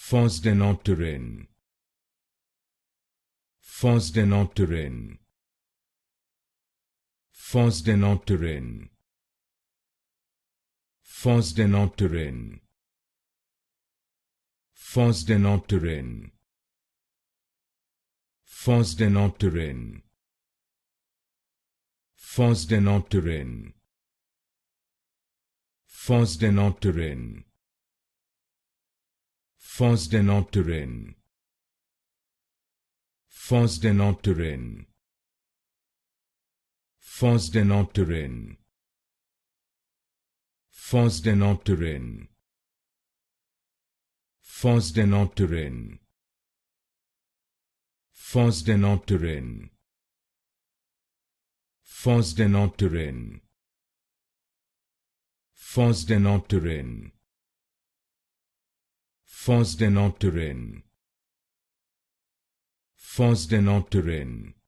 Fosdenopterin, Fosdenopterin, Fosdenopterin, Fosdenopterin, Fosdenopterin, Fosdenopterin, Fosdenopterin, Fosdenopterin, Fosdenopterin, Fosdenopterin, Fosdenopterin, Fosdenopterin, Fosdenopterin, Fosdenopterin, Fosdenopterin, Fosdenopterin, Fosdenopterin, Fosdenopterin,